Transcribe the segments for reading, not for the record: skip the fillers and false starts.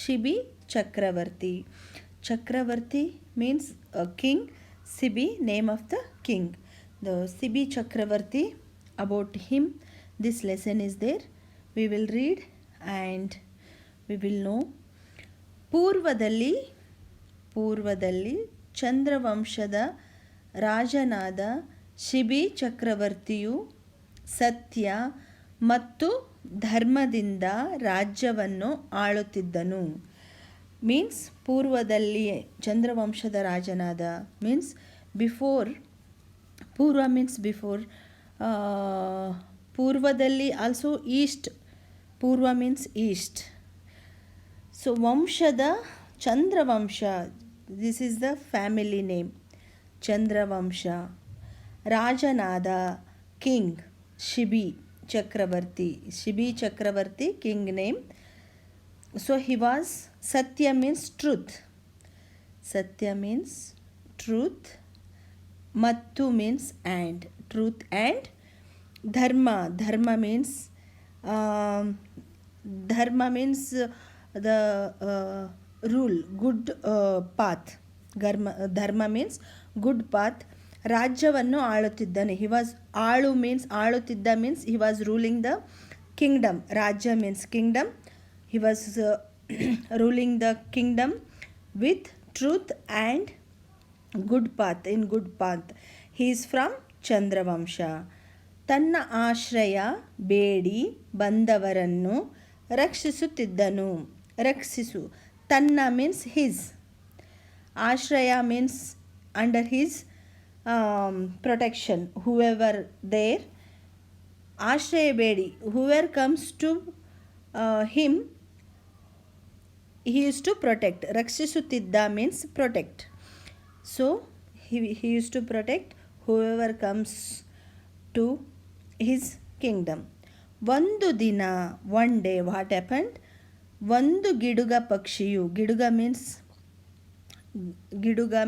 Shibi Chakravarti. Chakravarti means a king. Shibi, name of the king. The Shibi Chakravarti, about him this lesson is there. We will read and we will know. ಪೂರ್ವದಲ್ಲಿ ಚಂದ್ರವಂಶದ ರಾಜನಾದ ಶಿಬಿ ಚಕ್ರವರ್ತಿಯು ಸತ್ಯ ಮತ್ತು ಧರ್ಮದಿಂದ ರಾಜ್ಯವನ್ನು ಆಳುತ್ತಿದ್ದನು. Means ಪೂರ್ವದಲ್ಲಿ ಚಂದ್ರವಂಶದ ರಾಜನಾದ ಮೀನ್ಸ್ ಬಿಫೋರ್. ಪೂರ್ವ ಮೀನ್ಸ್ ಬಿಫೋರ್. ಪೂರ್ವದಲ್ಲಿ ಆಲ್ಸೋ ಈಸ್ಟ್. ಪೂರ್ವ ಮೀನ್ಸ್ ಈಸ್ಟ್. ಸೊ ವಂಶದ Chandravamsha, this is the family name. Chandravamsha. ರಾಜನಾದ king Shibi Chakravarti. Shibi Chakravarti king name. So he was. ಸತ್ಯ ಮೀನ್ಸ್ ಟ್ರೂತ್. ಸತ್ಯ ಮೀನ್ಸ್ ಟ್ರೂತ್. ಮತ್ತು means and. Truth and. Dharma. Dharma means the rule, good path. Dharma means good path. ರಾಜ್ಯವನ್ನು ಆಳುತ್ತಿದ್ದನು. He was. ಆಳು means ಆಳುತ್ತಿದ್ದ means he was ruling the Kingdom. ರಾಜ್ಯ means kingdom. He was ruling the kingdom with truth and good path. In good path. He is from Chandravamsha. ತನ್ನ ಆಶ್ರಯ ಬೇಡಿ ಬಂದವರನ್ನು ರಕ್ಷಿಸುತ್ತಿದ್ದನು. ರಕ್ಷಿಸು. ತನ್ನ ಮೀನ್ಸ್ ಹಿಸ್. ಆಶ್ರಯ means under his protection. Whoever there. ಆಶ್ರಯ ಬೇಡಿ. Whoever comes to him he used to protect. ರಕ್ಷಿಸುತ್ತಿದ್ದ means protect. So he used to protect whoever comes to his kingdom. ಒಂದು ದಿನ, one day, what happened? ಒಂದು ಗಿಡುಗ ಪಕ್ಷಿಯು. ಗಿಡುಗ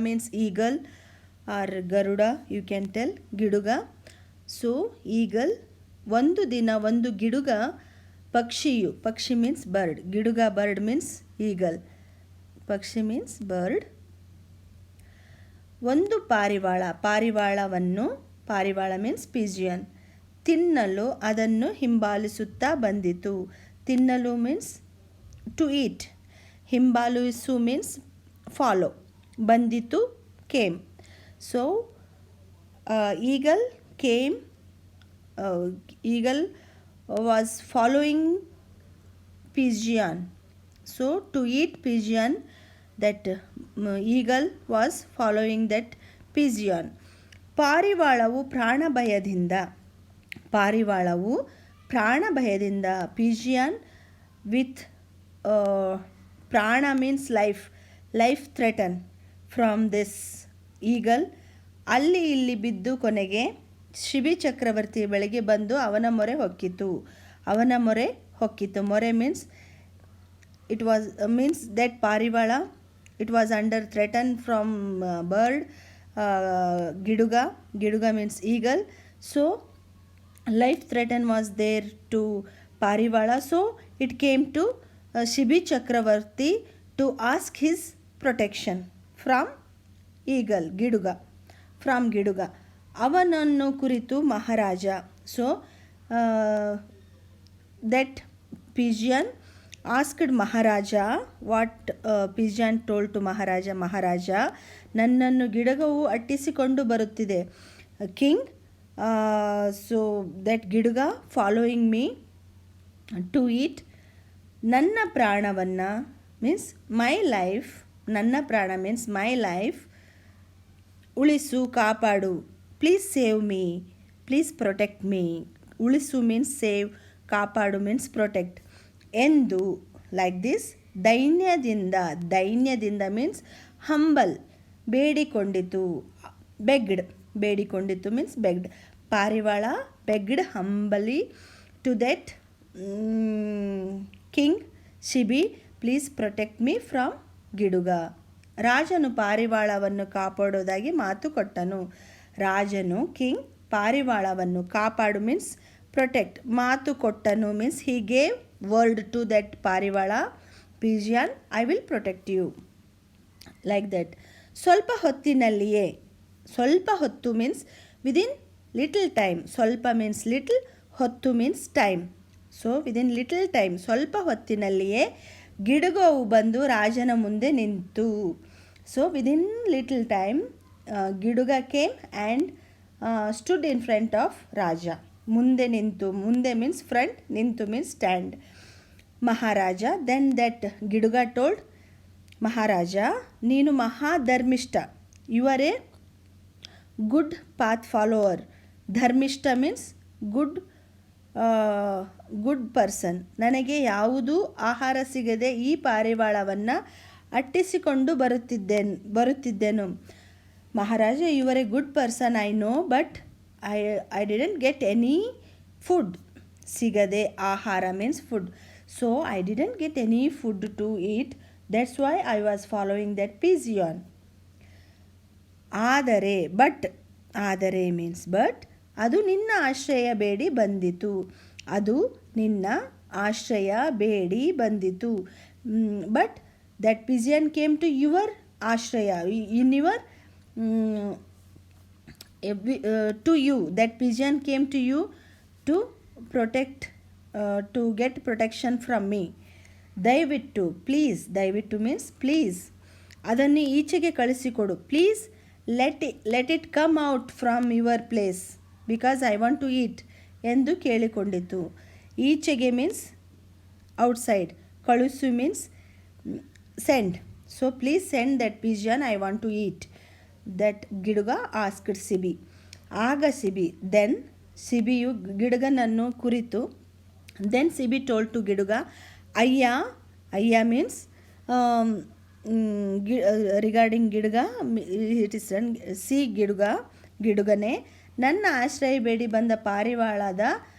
means eagle or garuda, you can tell. ಗಿಡುಗ. So eagle. ಒಂದು ದಿನ ಒಂದು ಗಿಡುಗ ಪಕ್ಷಿಯು. ಪಕ್ಷಿ ಮೀನ್ಸ್ ಬರ್ಡ್. ಗಿಡುಗ ಬರ್ಡ್ ಮೀನ್ಸ್ ಈಗಲ್. ಪಕ್ಷಿ ಮೀನ್ಸ್ ಬರ್ಡ್. ಒಂದು ಪಾರಿವಾಳ. ಪಾರಿವಾಳವನ್ನು. ಪಾರಿವಾಳ ಮೀನ್ಸ್ ಪಿಜಿಯನ್. ತಿನ್ನಲು ಅದನ್ನು ಹಿಂಬಾಲಿಸುತ್ತಾ ಬಂದಿತು. ತಿನ್ನಲು ಮೀನ್ಸ್ ಟು ಈಟ್. ಹಿಂಬಾಲಿಸು ಮೀನ್ಸ್ ಫಾಲೋ. ಬಂದಿತು came. So eagle came. Eagle was following pigeon. So to eat pigeon, that eagle was following that pigeon. ಪಾರಿವಾಳವು ಪ್ರಾಣಭಯದಿಂದ. ಪಾರಿವಾಳವು ಪ್ರಾಣಭಯದಿಂದ. ಪಿಜಿಯನ್ ವಿತ್ ಪ್ರಾಣ means life. Life threaten from this eagle. ಅಲ್ಲಿ ಇಲ್ಲಿ ಬಿದ್ದು ಕೊನೆಗೆ ಶಿಬಿ ಚಕ್ರವರ್ತಿ ಬಳಿಗೆ ಬಂದು ಅವನ ಮೊರೆ ಹೊಕ್ಕಿತು. ಅವನ ಮೊರೆ ಹೊಕ್ಕಿತು. ಮೊರೆ means it was means that ಪಾರಿವಾಳ. It was under threaten from bird. ಗಿಡುಗ. ಗಿಡುಗ means eagle. So life threaten was there to ಪಾರಿವಾಳ. So it came to Shibi Chakravarti to ask his protection from eagle. ಗಿಡುಗ. ಫ್ರಮ್ ಗಿಡುಗ. ಅವನನ್ನು ಕುರಿತು Maharaja. So that pigeon asked Maharaja. What pigeon told to Maharaja. Maharaja, ನನ್ನನ್ನು ಗಿಡುಗವು ಅಟ್ಟಿಸಿಕೊಂಡು ಬರುತ್ತಿದೆ. ಕಿಂಗ್. ಸೊ ದಟ್ ಗಿಡುಗ ಫಾಲೋಯಿಂಗ್ ಮೀ ಟು ಈಟ್. ನನ್ನ ಪ್ರಾಣವನ್ನು ಮೀನ್ಸ್ ಮೈ ಲೈಫ್. ನನ್ನ ಪ್ರಾಣ ಮೀನ್ಸ್ ಮೈ ಲೈಫ್. ಉಳಿಸು, ಕಾಪಾಡು. Please save me. Please protect me. ಉಳಿಸು ಮೀನ್ಸ್ ಸೇವ್. ಕಾಪಾಡು ಮೀನ್ಸ್ ಪ್ರೊಟೆಕ್ಟ್. ಎಂದು ಲೈಕ್ ದಿಸ್ ದೈನ್ಯದಿಂದ. ದೈನ್ಯದಿಂದ ಮೀನ್ಸ್ ಹಂಬಲ್. ಬೇಡಿಕೊಂಡಿತು. ಬೆಗ್ಡ್. ಬೇಡಿಕೊಂಡಿತು ಮೀನ್ಸ್ ಬೆಗ್ಡ್. ಪಾರಿವಾಳ begged humbly to that king Shibi, please protect me from ಗಿಡುಗ. ರಾಜನು ಪಾರಿವಾಳವನ್ನು ಕಾಪಾಡೋದಾಗಿ ಮಾತು ಕೊಟ್ಟನು. ರಾಜನು ಕಿಂಗ್ ಪಾರಿವಾಳವನ್ನು ಕಾಪಾಡು ಮೀನ್ಸ್ ಪ್ರೊಟೆಕ್ಟ್. ಮಾತು ಕೊಟ್ಟನು means he gave word to that ಪಾರಿವಾಳ. Pigeon, I will protect you. Like that. ಸ್ವಲ್ಪ ಹೊತ್ತಿನಲ್ಲಿಯೇ, ಸ್ವಲ್ಪ ಹೊತ್ತು ಮೀನ್ಸ್ ವಿದಿನ್ ಲಿಟಲ್ ಟೈಮ್. ಸ್ವಲ್ಪ ಮೀನ್ಸ್ ಲಿಟಲ್, ಹೊತ್ತು means time. So within little time, ಸ್ವಲ್ಪ ಹೊತ್ತಿನಲ್ಲಿಯೇ ಗಿಡುಗವು ಬಂದು ರಾಜನ ಮುಂದೆ ನಿಂತು. ಸೊ ವಿದಿನ್ ಲಿಟಲ್ ಟೈಮ್ ಗಿಡುಗ came and stood in front of ರಾಜ. ಮುಂದೆ ನಿಂತು, ಮುಂದೆ ಮೀನ್ಸ್ ಫ್ರಂಟ್, ನಿಂತು means stand. Maharaja, then that ಗಿಡುಗ ಟೋಲ್ಡ್, ಮಹಾರಾಜ ನೀನು ಮಹಾಧರ್ಮಿಷ್ಠ, you are a good path follower. ಧರ್ಮಿಷ್ಠ ಮೀನ್ಸ್ ಗುಡ್ ಪರ್ಸನ್. ನನಗೆ ಯಾವುದೂ ಆಹಾರ ಸಿಗದೆ ಈ ಪಾರಿವಾಳವನ್ನು ಅಟ್ಟಿಸಿಕೊಂಡು ಬರುತ್ತಿದ್ದೆನು. Maharaja, you are a good person, I know, but I didn't get any food. ಸಿಗದೆ, ಆಹಾರ means food. So I didn't get any food to eat, that's why I was following that pigeon. ಆದರೆ, ಬಟ್, ಆದರೆ means but, ಅದು ನಿನ್ನ ಆಶ್ರಯ ಬೇಡಿ ಬಂದಿತು. ಅದು ನಿನ್ನ ಆಶ್ರಯ ಬೇಡಿ ಬಂದಿತು. But that pigeon came to your ಆಶ್ರಯ, in your to you. That pigeon came to you to protect, to get protection from me. ದಯವಿಟ್ಟು, ಪ್ಲೀಸ್, ದಯವಿಟ್ಟು ಮೀನ್ಸ್ ಪ್ಲೀಸ್, ಅದನ್ನು ಈಚೆಗೆ ಕಳಿಸಿಕೊಡು. Please let it come out from your place because I want to eat ಎಂದು ಕೇಳಿಕೊಂಡಿತು. ಈಚೆಗೆ means outside, ಕಳಿಸು means send. So please send that pigeon, I want to eat. That ಗಿಡುಗ ಆಸ್ಕ್ಡ್ ಸಿಬಿ. ಆಗ ಸಿಬಿ, ದೆನ್ ಸಿಬಿಯು ಗಿಡುಗನನ್ನು ಕುರಿತು, ದೆನ್ ಸಿಬಿ ಟೋಲ್ಡ್ ಟು ಗಿಡುಗ, ಅಯ್ಯ, ಅಯ್ಯ ಮೀನ್ಸ್ ರಿಗಾರ್ಡಿಂಗ್ ಗಿಡುಗ, ಇಟ್ ಇಸ್ ಸಿ ಗಿಡುಗ, ಗಿಡುಗನೇ, ನನ್ನ ಆಶ್ರಯ ಬೇಡಿ ಬಂದ ಪಾರಿವಾಳದ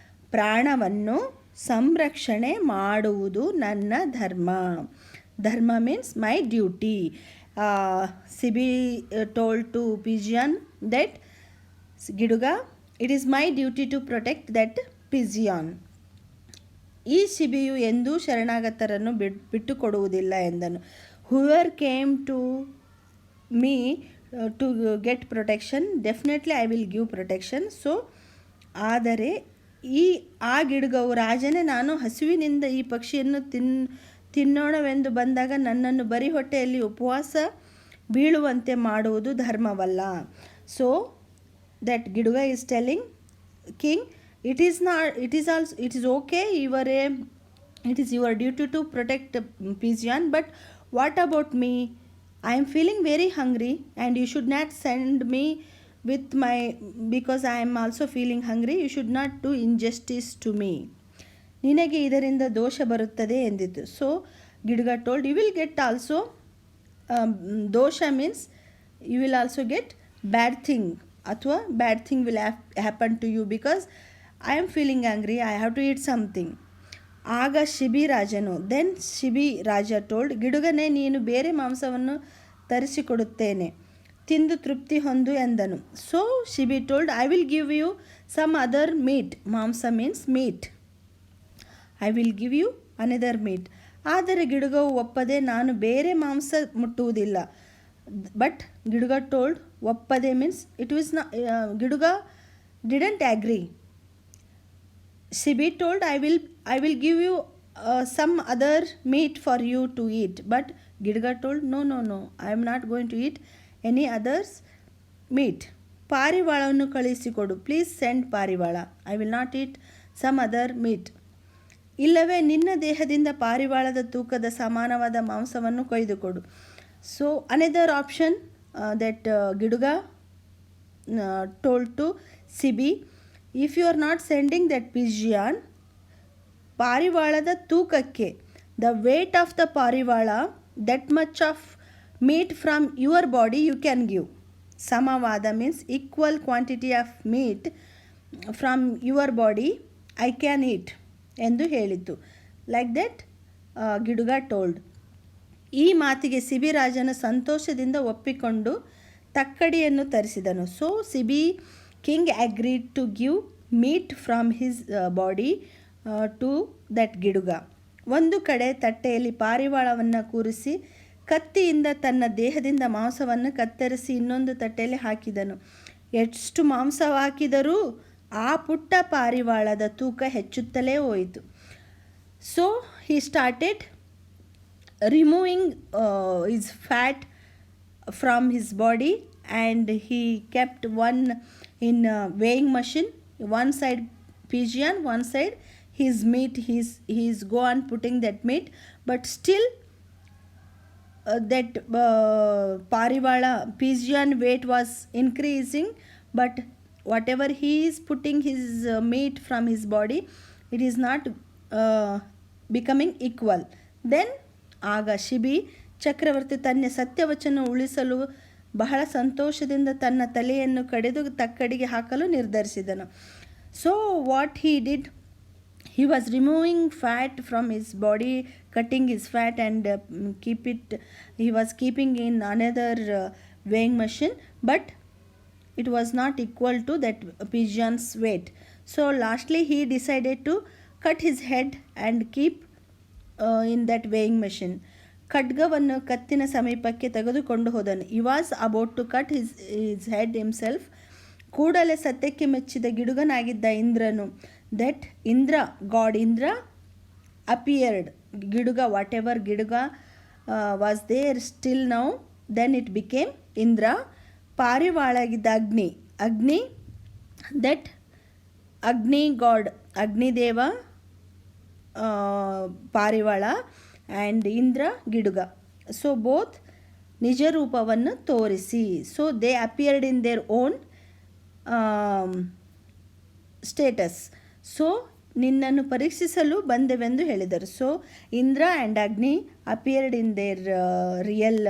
ಪ್ರಾಣವನ್ನು ಸಂರಕ್ಷಣೆ ಮಾಡುವುದು ನನ್ನ ಧರ್ಮ. Dharma means my duty. Sibi told to pigeon that Giduga, it is my duty to protect that pigeon. ಈ ಸಿಬಿಯು ಎಂದೂ ಶರಣಾಗತರನ್ನು ಬಿಟ್ಟುಕೊಡುವುದಿಲ್ಲ ಎಂದನು. Whoever came to me to get protection, definitely I will give protection. So ಆದರೆ ಆ ಗಿಡುಗವು, ರಾಜನೇ, ನಾನು ಹಸುವಿನಿಂದ ಈ ಪಕ್ಷಿಯನ್ನು ತಿನ್ನೋಣವೆಂದು ಬಂದಾಗ ನನ್ನನ್ನು ಬರಿ ಹೊಟ್ಟೆಯಲ್ಲಿ ಉಪವಾಸ ಬೀಳುವಂತೆ ಮಾಡುವುದು ಧರ್ಮವಲ್ಲ. ಸೊ ದಟ್ ಗಿಡುಗ is telling king, it is okay, it is your duty to protect pigeon, but what about me? I am feeling very hungry and you should not send me with my, because I am also feeling hungry, you should not do injustice to me. ನಿನಗೆ ಇದರಿಂದ ದೋಷ ಬರುತ್ತದೆ ಎಂದಿತು. So ಗಿಡುಗ told, you will get also ದೋಷ means you will also get bad thing, ಅಥವಾ bad thing will happen to you because I am feeling angry, I have to eat something. ಆಗ ಶಿಬಿ ರಾಜನು, ದೆನ್ ಶಿಬಿ ರಾಜ ಟೋಲ್ಡ್, ಗಿಡುಗನೇ, ನೀನು ಬೇರೆ ಮಾಂಸವನ್ನು ತರಿಸಿಕೊಡುತ್ತೇನೆ, ತಿಂದು ತೃಪ್ತಿ ಹೊಂದು ಎಂದನು. So Shibi told, I will give you some other meat. ಮಾಂಸ means meat. I will give you another meat. ಆದರೆ ಗಿಡುಗವು ಒಪ್ಪದೆ, ನಾನು ಬೇರೆ ಮಾಂಸ ಮುಟ್ಟುವುದಿಲ್ಲ. ಬಟ್ ಗಿಡುಗ ಟೋಲ್ಡ್, ಒಪ್ಪದೆ ಮೀನ್ಸ್ ಇಟ್ ವಾಸ್ ನ, ಗಿಡುಗ didn't agree. Sibi told, I will give you some other meat for you to eat. But ಗಿಡುಗ told, no no no, I am not going to eat any others meat. ಪಾರಿವಾಳವನ್ನು ಕಳಿಸಿಕೊಡು, please send ಪಾರಿವಾಳ, I will not eat some other meat. ಇಲ್ಲವೇ ನಿನ್ನ ದೇಹದಿಂದ ಪಾರಿವಾಳದ ತೂಕದ ಸಮಾನವಾದ ಮಾಂಸವನ್ನು ಕೊಯ್ದುಕೊಡು. ಸೊ ಅನದರ್ ಆಪ್ಷನ್ ದಟ್ ಗಿಡುಗ told to Sibi, if you are not sending that pigeon, ಪಾರಿವಾಳದ ತೂಕಕ್ಕೆ, ದ ವೇಟ್ ಆಫ್ ದ ಪಾರಿವಾಳ, that much of meat from your body you can give. ಸಮವಾದ means equal quantity of meat from your body I can eat ಎಂದು ಹೇಳಿತು. Like that ಗಿಡುಗ told. ಈ ಮಾತಿಗೆ ಸಿಬಿ ರಾಜನು ಸಂತೋಷದಿಂದ ಒಪ್ಪಿಕೊಂಡು ತಕ್ಕಡಿಯನ್ನು ತರಿಸಿದನು. So Sibi king agreed to give meat from his body to that ಗಿಡುಗ. ಒಂದು ಕಡೆ ತಟ್ಟೆಯಲ್ಲಿ ಪಾರಿವಾಳವನ್ನು ಕೂರಿಸಿ ಕತ್ತಿಯಿಂದ ತನ್ನ ದೇಹದಿಂದ ಮಾಂಸವನ್ನು ಕತ್ತರಿಸಿ ಇನ್ನೊಂದು ತಟ್ಟೆಯಲ್ಲಿ ಹಾಕಿದನು. ಎಷ್ಟು ಮಾಂಸ ಹಾಕಿದರೂ ಆ ಪುಟ್ಟ ಪಾರಿವಾಳದ ತೂಕ ಹೆಚ್ಚುತ್ತಲೇ ಹೋಯಿತು. So he started removing his fat from his body, and he kept one in weighing machine, one side pigeon, one side his meat. He's go on putting that meat, but still that parivala pigeon weight was increasing, but whatever he is putting his meat from his body, it is not becoming equal. Then ಆಗ ಶಿಬಿ ಚಕ್ರವರ್ತಿ ತನ್ನ ಸತ್ಯವಚನ ಉಳಿಸಲು ಬಹಳ ಸಂತೋಷದಿಂದ ತನ್ನ ತಲೆಯನ್ನು ಕಡಿದು ತಕ್ಕಡಿಗೆ ಹಾಕಲು ನಿರ್ಧರಿಸಿದನು. So what he did, he was removing fat from his body, cutting his fat and he was keeping in another weighing machine, but it was not equal to that pigeon's weight. So lastly he decided to cut his head and keep in that weighing machine. ಖಡ್ಗವನ್ನು ಕತ್ತಿನ ಸಮೀಪಕ್ಕೆ ತೆಗೆದುಕೊಂಡು ಹೋದನು. he was about to cut his head himself. ಕೂಡಲೇ ಸತ್ಯಕ್ಕೆ ಮೆಚ್ಚಿದ ಗಿಡುಗನಾಗಿದ್ದ ಇಂದ್ರನು, that god Indra appeared. ಗಿಡುಗ, whatever ಗಿಡುಗ was there still now, then it became Indra. ಪಾರಿವಾಳಾಗಿದ್ದ ಅಗ್ನಿ, that ಅಗ್ನಿ god, Agnideva ಪಾರಿವಾಳ, ಆ್ಯಂಡ್ ಇಂದ್ರ ಗಿಡುಗ. ಸೊ ಬೋತ್ ನಿಜ ರೂಪವನ್ನು ತೋರಿಸಿ. So they appeared in their own status. So ನಿನ್ನನ್ನು ಪರೀಕ್ಷಿಸಲು ಬಂದೆವೆಂದು ಹೇಳಿದರು. So Indra and Agni appeared in their real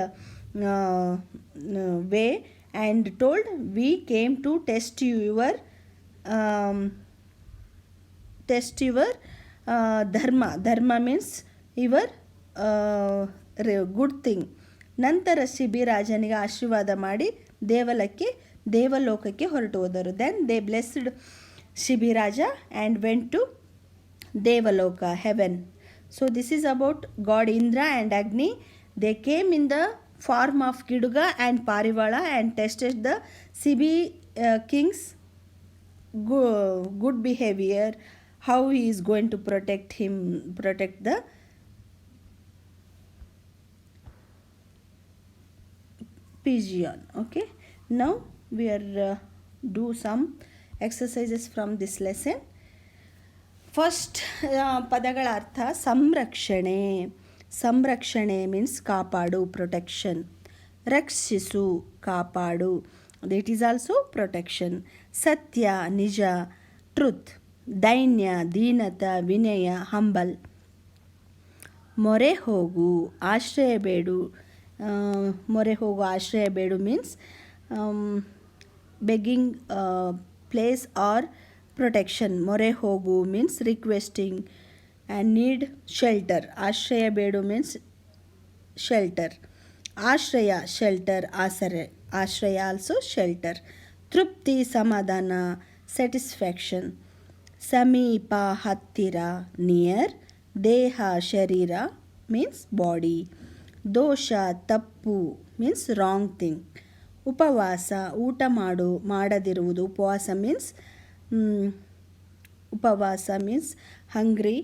way and told, we came to test your dharma means your good thing. ನಂತರ ಶಿಬಿ ರಾಜನಿಗೆ ಆಶೀರ್ವಾದ ಮಾಡಿ ದೇವಲೋಕಕ್ಕೆ ಹೊರಟು ಹೋದರು. Then they blessed Shibi Raja and went to Devaloka, heaven. So this is about god Indra and ಅಗ್ನಿ. They came in the form of ಗಿಡುಗ and ಪಾರಿವಾಳ and tested the Shibi king's good behavior, how he is going to protect the pigeon. Okay, now we are do some exercises from this lesson. First ಪದಗಳ ಅರ್ಥ ಸಂರಕ್ಷಣೆ means ಕಾಪಾಡು, protection. ರಕ್ಷಿಸು, ಕಾಪಾಡು, that is also protection. ಸತ್ಯ, ನಿಜ, truth. ದೈನ್ಯ, ದೀನತ, ವಿನಯ, humble. ಮೊರೆ ಹೋಗು, ಆಶ್ರಯ ಬೇಡು. ಆಶ್ರಯ ಬೇಡು means begging place or protection. ಮೊರೆ ಹೋಗು means requesting and need shelter. ಆಶ್ರಯ ಬೇಡು ಮೀನ್ಸ್ ಶೆಲ್ಟರ್. ಆಶ್ರಯ, ಶೆಲ್ಟರ್, ಆಶ್ರಯ ಆಲ್ಸೋ ಶೆಲ್ಟರ್. ತೃಪ್ತಿ, ಸಮಾಧಾನ, ಸ್ಯಾಟಿಸ್ಫ್ಯಾಕ್ಷನ್. ಸಮೀಪ, ಹತ್ತಿರ, ನಿಯರ್. ದೇಹ, ಶರೀರ ಮೀನ್ಸ್ ಬಾಡಿ. ದೋಷ, ತಪ್ಪು ಮೀನ್ಸ್ ರಾಂಗ್ ಥಿಂಗ್. ಉಪವಾಸ, ಊಟ ಮಾಡದಿರುವುದು. ಉಪವಾಸ means hungry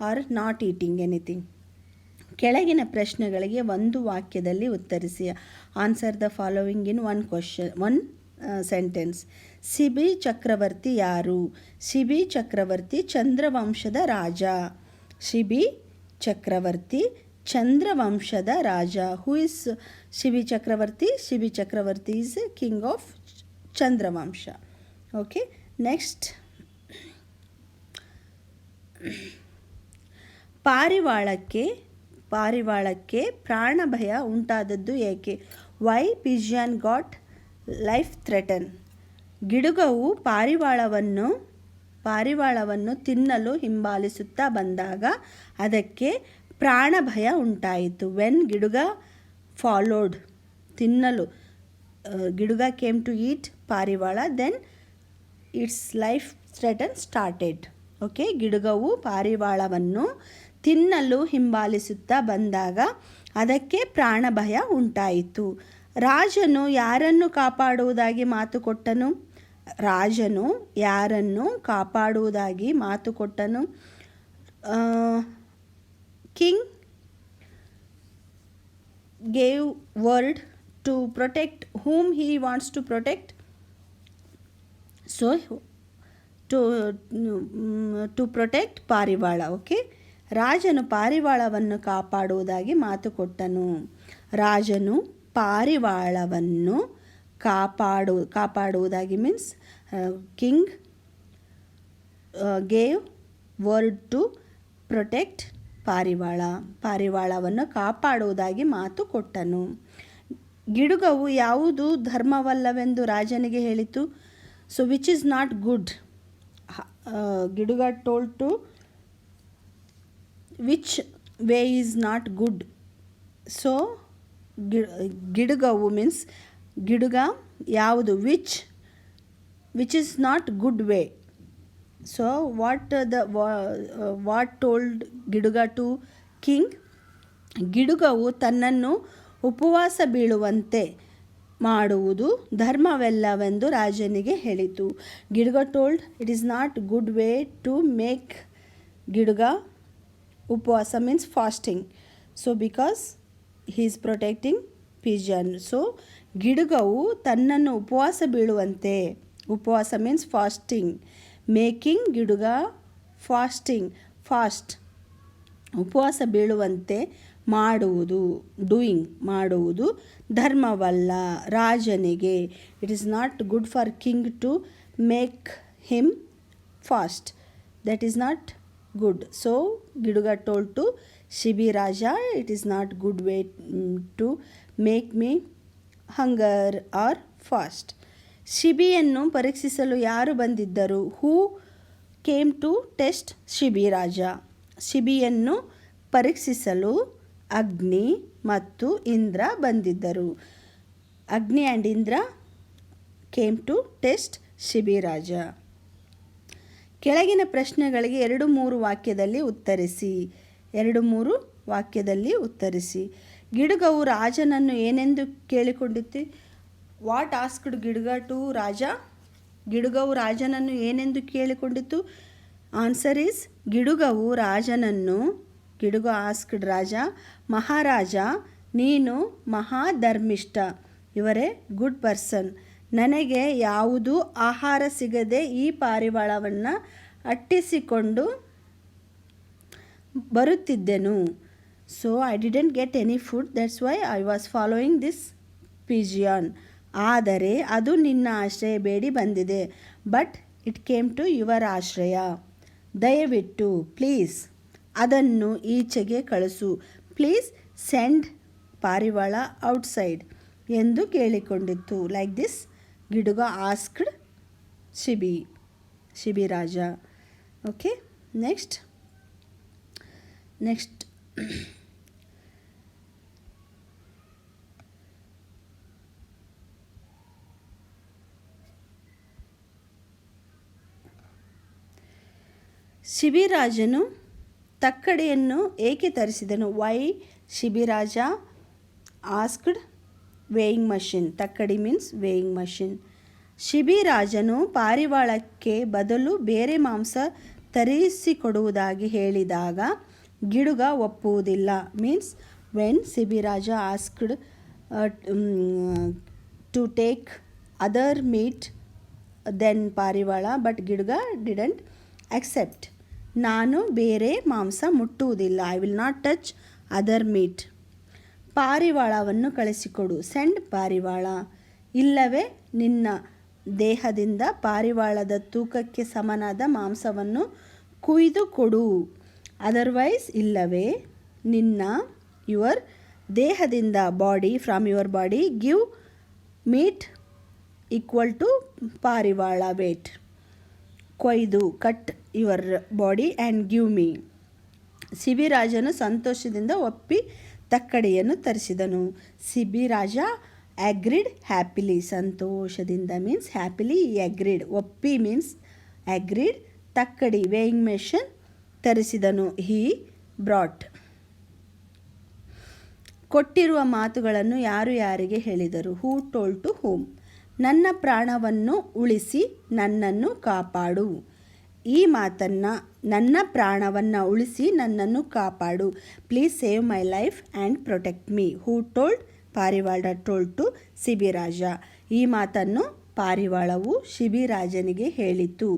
or not eating anything. ಕೆಳಗಿನ ಪ್ರಶ್ನೆಗಳಿಗೆ ಒಂದು ವಾಕ್ಯದಲ್ಲಿ ಉತ್ತರಿಸಿ. Answer the following in one sentence. Shibi ಚಕ್ರವರ್ತಿ ಯಾರು? ಶಿಬಿ ಚಕ್ರವರ್ತಿ ಚಂದ್ರವಂಶದ ರಾಜ. ಶಿಬಿ ಚಕ್ರವರ್ತಿ ಚಂದ್ರವಂಶದ ರಾಜ. Who is Shibi Chakravarti? Shibi Chakravarti is king of Chandravamsha. Okay, next. ಪಾರಿವಾಳಕ್ಕೆ ಪ್ರಾಣ ಭಯ ಉಂಟಾದದ್ದು ಏಕೆ? Why pigeon got life threaten? ಗಿಡುಗವು ಪಾರಿವಾಳವನ್ನು ತಿನ್ನಲು ಹಿಂಬಾಲಿಸುತ್ತಾ ಬಂದಾಗ ಅದಕ್ಕೆ ಪ್ರಾಣ ಭಯ ಉಂಟಾಯಿತು. ವೆನ್ ಗಿಡುಗ ಫಾಲೋಡ್, ತಿನ್ನಲು, ಗಿಡುಗ ಕೇಮ್ ಟು ಈಟ್ ಪಾರಿವಾಳ, then it's life threaten started. Okay, ಗಿಡುಗವು ಪಾರಿವಾಳವನ್ನು ತಿನ್ನಲು ಹಿಂಬಾಲಿಸುತ್ತಾ ಬಂದಾಗ ಅದಕ್ಕೆ ಪ್ರಾಣ ಭಯ ಉಂಟಾಯಿತು. ರಾಜನು ಯಾರನ್ನು ಕಾಪಾಡುವುದಾಗಿ ಮಾತು ಕೊಟ್ಟನು? ರಾಜನು ಯಾರನ್ನು ಕಾಪಾಡುವುದಾಗಿ ಮಾತು ಕೊಟ್ಟನು? King gave word to protect whom he wants to protect. So to protect ಪಾರಿವಾಳ. ಓಕೆ, ರಾಜನು ಪಾರಿವಾಳವನ್ನು ಕಾಪಾಡುವುದಾಗಿ ಮಾತು ಕೊಟ್ಟನು. ರಾಜನು ಪಾರಿವಾಳವನ್ನು ಕಾಪಾಡುವುದಾಗಿ means king gave word to protect ಪಾರಿವಾಳವನ್ನು ಕಾಪಾಡುವುದಾಗಿ ಮಾತು ಕೊಟ್ಟನು. ಗಿಡುಗವು ಯಾವುದು ಧರ್ಮವಲ್ಲವೆಂದು ರಾಜನಿಗೆ ಹೇಳಿತು? So which is not good. ಗಿಡುಗ told to which way is not good. So ಗಿಡುಗವು ಮೀನ್ಸ್ ಗಿಡುಗ ಯಾವುದು, which is not good way. So what told ಗಿಡುಗ ಟು ಕಿಂಗ್? ಗಿಡುಗವು ತನ್ನನ್ನು ಉಪವಾಸ ಬೀಳುವಂತೆ ಮಾಡುವುದು ಧರ್ಮವೆಲ್ಲವೆಂದು ರಾಜನಿಗೆ ಹೇಳಿತು. ಗಿಡುಗ told it is not good way to make ಗಿಡುಗ ಉಪವಾಸ means fasting. So because he is protecting pigeon. So ಗಿಡುಗವು ತನ್ನನ್ನು ಉಪವಾಸ ಬೀಳುವಂತೆ, ಉಪವಾಸ ಮೀನ್ಸ್ ಫಾಸ್ಟಿಂಗ್, ಮೇಕಿಂಗ್ ಗಿಡುಗ ಫಾಸ್ಟ್ ಉಪವಾಸ ಬೀಳುವಂತೆ ಮಾಡುವುದು ಧರ್ಮವಲ್ಲ ರಾಜನಿಗೆ. It is not good for king to make him fast. That is not good. So ಗಿಡುಗ told to Shibi Raja, it is not good way to make me hunger or fast. ಶಿಬಿಯನ್ನು ಪರೀಕ್ಷಿಸಲು ಯಾರು ಬಂದಿದ್ದರು? Who came to test Shibi ರಾಜ. ಶಿಬಿಯನ್ನು ಪರೀಕ್ಷಿಸಲು ಅಗ್ನಿ ಮತ್ತು ಇಂದ್ರ ಬಂದಿದ್ದರು. Agni and Indra came to test Shibi Raja. ಕೆಳಗಿನ ಪ್ರಶ್ನೆಗಳಿಗೆ 2-3 ವಾಕ್ಯದಲ್ಲಿ ಉತ್ತರಿಸಿ. ಗಿಡುಗವು ರಾಜನನ್ನು ಏನೆಂದು ಕೇಳಿಕೊಂಡಿತ್ತು? ವಾಟ್ ಆಸ್ಕ್ಡ್ ಗಿಡುಗ ಟು ರಾಜ? ಗಿಡುಗವು ರಾಜನನ್ನು ಏನೆಂದು ಕೇಳಿಕೊಂಡಿತು? ಆನ್ಸರ್ ಈಸ್ ಗಿಡುಗ ಆಸ್ಕ್ಡ್ ರಾಜ, ಮಹಾರಾಜ ನೀನು ಮಹಾಧರ್ಮಿಷ್ಠ, ಇವರೇ ಗುಡ್ ಪರ್ಸನ್. ನನಗೆ ಯಾವುದೂ ಆಹಾರ ಸಿಗದೆ ಈ ಪಾರಿವಾಳವನ್ನು ಅಟ್ಟಿಸಿಕೊಂಡು ಬರುತ್ತಿದ್ದೆನು. So I didn't get any food, that's why I was following this pigeon. ಆದರೆ ಅದು ನಿನ್ನ ಆಶ್ರಯ ಬೇಡಿ ಬಂದಿದೆ. But it came to your ಆಶ್ರಯ. ದಯವಿಟ್ಟು ಪ್ಲೀಸ್ ಅದನ್ನು ಈಚೆಗೆ ಕಳಿಸು. ಪ್ಲೀಸ್ ಸೆಂಡ್ ಪಾರಿವಾಳ ಔಟ್ಸೈಡ್ ಎಂದು ಕೇಳಿಕೊಂಡಿತ್ತು. ಲೈಕ್ ದಿಸ್ ಗಿಡುಗ asked Shibi Raja. Okay, next ಶಿಬಿರಾಜನು ತಕ್ಕಡಿಯನ್ನು ಏಕೆ ತರಿಸಿದನು? Why Shibiraja asked weighing machine. ತಕ್ಕಡಿ ಮೀನ್ಸ್ ವೇಯಿಂಗ್ ಮಷಿನ್. ಶಿಬಿರಾಜನು ಪಾರಿವಾಳಕ್ಕೆ ಬದಲು ಬೇರೆ ಮಾಂಸ ತರಿಸಿಕೊಡುವುದಾಗಿ ಹೇಳಿದಾಗ ಗಿಡುಗ ಒಪ್ಪುವುದಿಲ್ಲ. Means when Shibiraja asked to take other meat then ಪಾರಿವಾಳ, ಬಟ್ ಗಿಡುಗ ಡಿಡಂಟ್ accept. ನಾನು ಬೇರೆ ಮಾಂಸ ಮುಟ್ಟುವುದಿಲ್ಲ. I will not touch other meat. ಪಾರಿವಾಳವನ್ನು ಕಳಿಸಿಕೊಡು. ಸೆಂಡ್ ಪಾರಿವಾಳ. ಇಲ್ಲವೇ ನಿನ್ನ ದೇಹದಿಂದ ಪಾರಿವಾಳದ ತೂಕಕ್ಕೆ ಸಮನಾದ ಮಾಂಸವನ್ನು ಕುಯ್ದು ಕೊಡು. ಅದರ್ವೈಸ್ ಇಲ್ಲವೇ ನಿನ್ನ ಯುವರ್ ದೇಹದಿಂದ body from your body give meat equal to ಪಾರಿವಾಳ ವೇಟ್. ಕೊಯ್ದು cut your body and give me. ಶಿಬಿರಾಜನು ಸಂತೋಷದಿಂದ ಒಪ್ಪಿ ತಕ್ಕಡಿಯನ್ನು ತರಿಸಿದನು. Shibiraja agreed happily. ಸಂತೋಷದಿಂದ ಮೀನ್ಸ್ ಹ್ಯಾಪಿಲಿ ಅಗ್ರಿಡ್. ಒಪ್ಪಿ ಮೀನ್ಸ್ ಅಗ್ರಿಡ್. ತಕ್ಕಡಿ ವೇಯಿಂಗ್ ಮೆಷಿನ್ ತರಿಸಿದನು. He brought. ಕೊಟ್ಟಿರುವ ಮಾತುಗಳನ್ನು ಯಾರು ಯಾರಿಗೆ ಹೇಳಿದರು? Who told to whom. ನನ್ನ ಪ್ರಾಣವನ್ನು ಉಳಿಸಿ ನನ್ನನ್ನು ಕಾಪಾಡು. ಈ ಮಾತನ್ನು, ನನ್ನ ಪ್ರಾಣವನ್ನು ಉಳಿಸಿ ನನ್ನನ್ನು ಕಾಪಾಡು. Please save my life and protect me. Who told? ಪಾರಿವಾಳ ಟೋಲ್ಡ್ ಟು ಶಿಬಿರಾಜ. ಈ ಮಾತನ್ನು ಪಾರಿವಾಳವು ಶಿಬಿರಾಜನಿಗೆ ಹೇಳಿತು.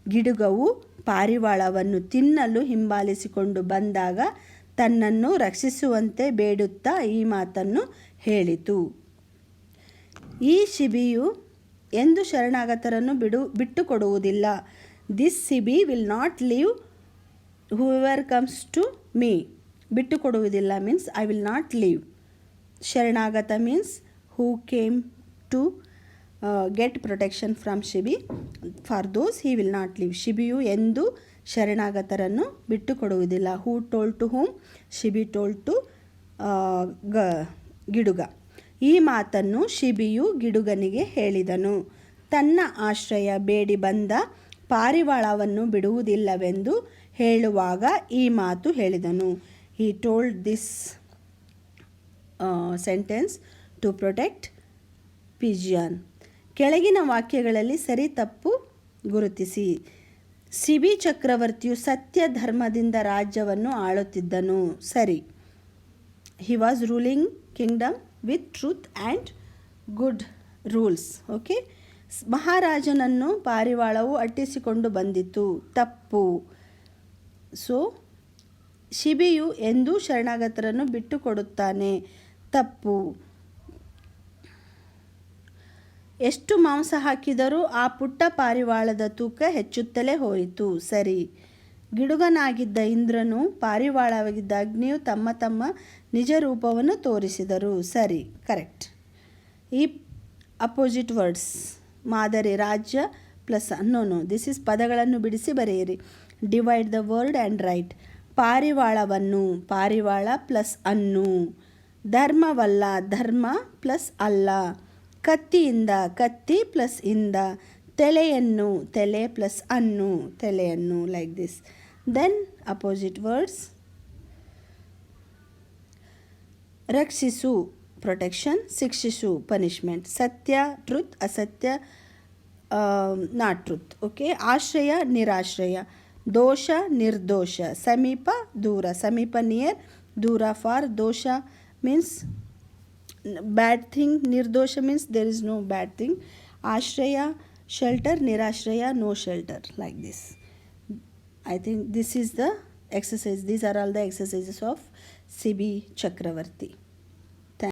ಗಿಡುಗವು ಪಾರಿವಾಳವನ್ನು ತಿನ್ನಲು ಹಿಂಬಾಲಿಸಿಕೊಂಡು ಬಂದಾಗ ತನ್ನನ್ನು ರಕ್ಷಿಸುವಂತೆ ಬೇಡುತ್ತಾ ಈ ಮಾತನ್ನು ಹೇಳಿತು. ಈ ಶಿಬಿಯು ಎಂದು ಶರಣಾಗತರನ್ನು ಬಿಟ್ಟುಕೊಡುವುದಿಲ್ಲ. This Shibi will not leave whoever comes to me. ಬಿಟ್ಟುಕೊಡುವುದಿಲ್ಲ means I will not leave. ಶರಣಾಗತ means who came to get protection from Shibi. For those he will not leave. ಶಿಬಿಯು ಎಂದು ಶರಣಾಗತರನ್ನು ಬಿಟ್ಟುಕೊಡುವುದಿಲ್ಲ. Who told to whom? Shibi told to ಗಿಡುಗ. ಈ ಮಾತನ್ನು ಶಿಬಿಯು ಗಿಡುಗನಿಗೆ ಹೇಳಿದನು. ತನ್ನ ಆಶ್ರಯ ಬೇಡಿ ಬಂದ ಪಾರಿವಾಳವನ್ನು ಬಿಡುವುದಿಲ್ಲವೆಂದು ಹೇಳುವಾಗ ಈ ಮಾತು ಹೇಳಿದನು. He told this sentence to protect pigeon. ಕೆಳಗಿನ ವಾಕ್ಯಗಳಲ್ಲಿ ಸರಿ ತಪ್ಪು ಗುರುತಿಸಿ. ಶಿಬಿ ಚಕ್ರವರ್ತಿಯು ಸತ್ಯ ಧರ್ಮದಿಂದ ರಾಜ್ಯವನ್ನು ಆಳುತ್ತಿದ್ದನು. ಸರಿ. He was ruling kingdom with truth and good rules. Okay. ಮಹಾರಾಜನನ್ನು ಪಾರಿವಾಳವು ಅಟ್ಟಿಸಿಕೊಂಡು ಬಂದಿತು. ತಪ್ಪು. ಸೊ ಶಿಬಿಯು ಎಂದೂ ಶರಣಾಗತರನ್ನು ಬಿಟ್ಟುಕೊಡುತ್ತಾನೆ. ತಪ್ಪು. ಎಷ್ಟು ಮಾಂಸ ಹಾಕಿದರೂ ಆ ಪುಟ್ಟ ಪಾರಿವಾಳದ ತೂಕ ಹೆಚ್ಚುತ್ತಲೇ ಹೋಯಿತು. ಸರಿ. ಗಿಡುಗನಾಗಿದ್ದ ಇಂದ್ರನು ಪಾರಿವಾಳವಾಗಿದ್ದ ಅಗ್ನಿಯು ತಮ್ಮ ತಮ್ಮ ನಿಜ ರೂಪವನ್ನು ತೋರಿಸಿದರು. ಸರಿ. ಕರೆಕ್ಟ್. ಈ ಅಪೋಸಿಟ್ ವರ್ಡ್ಸ್ ಮಾದರಿ ರಾಜ್ಯ ಪ್ಲಸ್ ನೋ ದಿಸ್ ಇಸ್ ಪದಗಳನ್ನು ಬಿಡಿಸಿ ಬರೆಯಿರಿ. Divide the word and write. ಪಾರಿವಾಳವನ್ನು, ಪಾರಿವಾಳ ಪ್ಲಸ್ ಅನ್ನು. ಧರ್ಮವಲ್ಲ, ಧರ್ಮ ಪ್ಲಸ್ ಅಲ್ಲ. ಕತ್ತಿಯಿಂದ, ಕತ್ತಿ ಪ್ಲಸ್ ಇಂದ. ತಲೆಯನ್ನು, ತಲೆ ಪ್ಲಸ್ ಅನ್ನು, ತಲೆಯನ್ನು. Like this. Then opposite words. ರಕ್ಷಿಸು ಪ್ರೊಟೆಕ್ಷನ್, ಶಿಕ್ಷಿಸು ಪನಿಷ್ಮೆಂಟ್. ಸತ್ಯ ಟ್ರುತ್, ಅಸತ್ಯ ನಾಟ್ ಟ್ರುತ್. ಓಕೆ. ಆಶ್ರಯ ನಿರಾಶ್ರಯ. ದೋಷ ನಿರ್ದೋಷ. ಸಮೀಪ ದೂರ. ಸಮೀಪ ನಿಯರ್, ದೂರ ಫಾರ್. ದೋಷ means bad thing. Nirdosha means there is no bad thing. Ashraya shelter, nirashraya no shelter. Like this. I think this is the exercise. These are all the exercises of Shibi Chakravarti.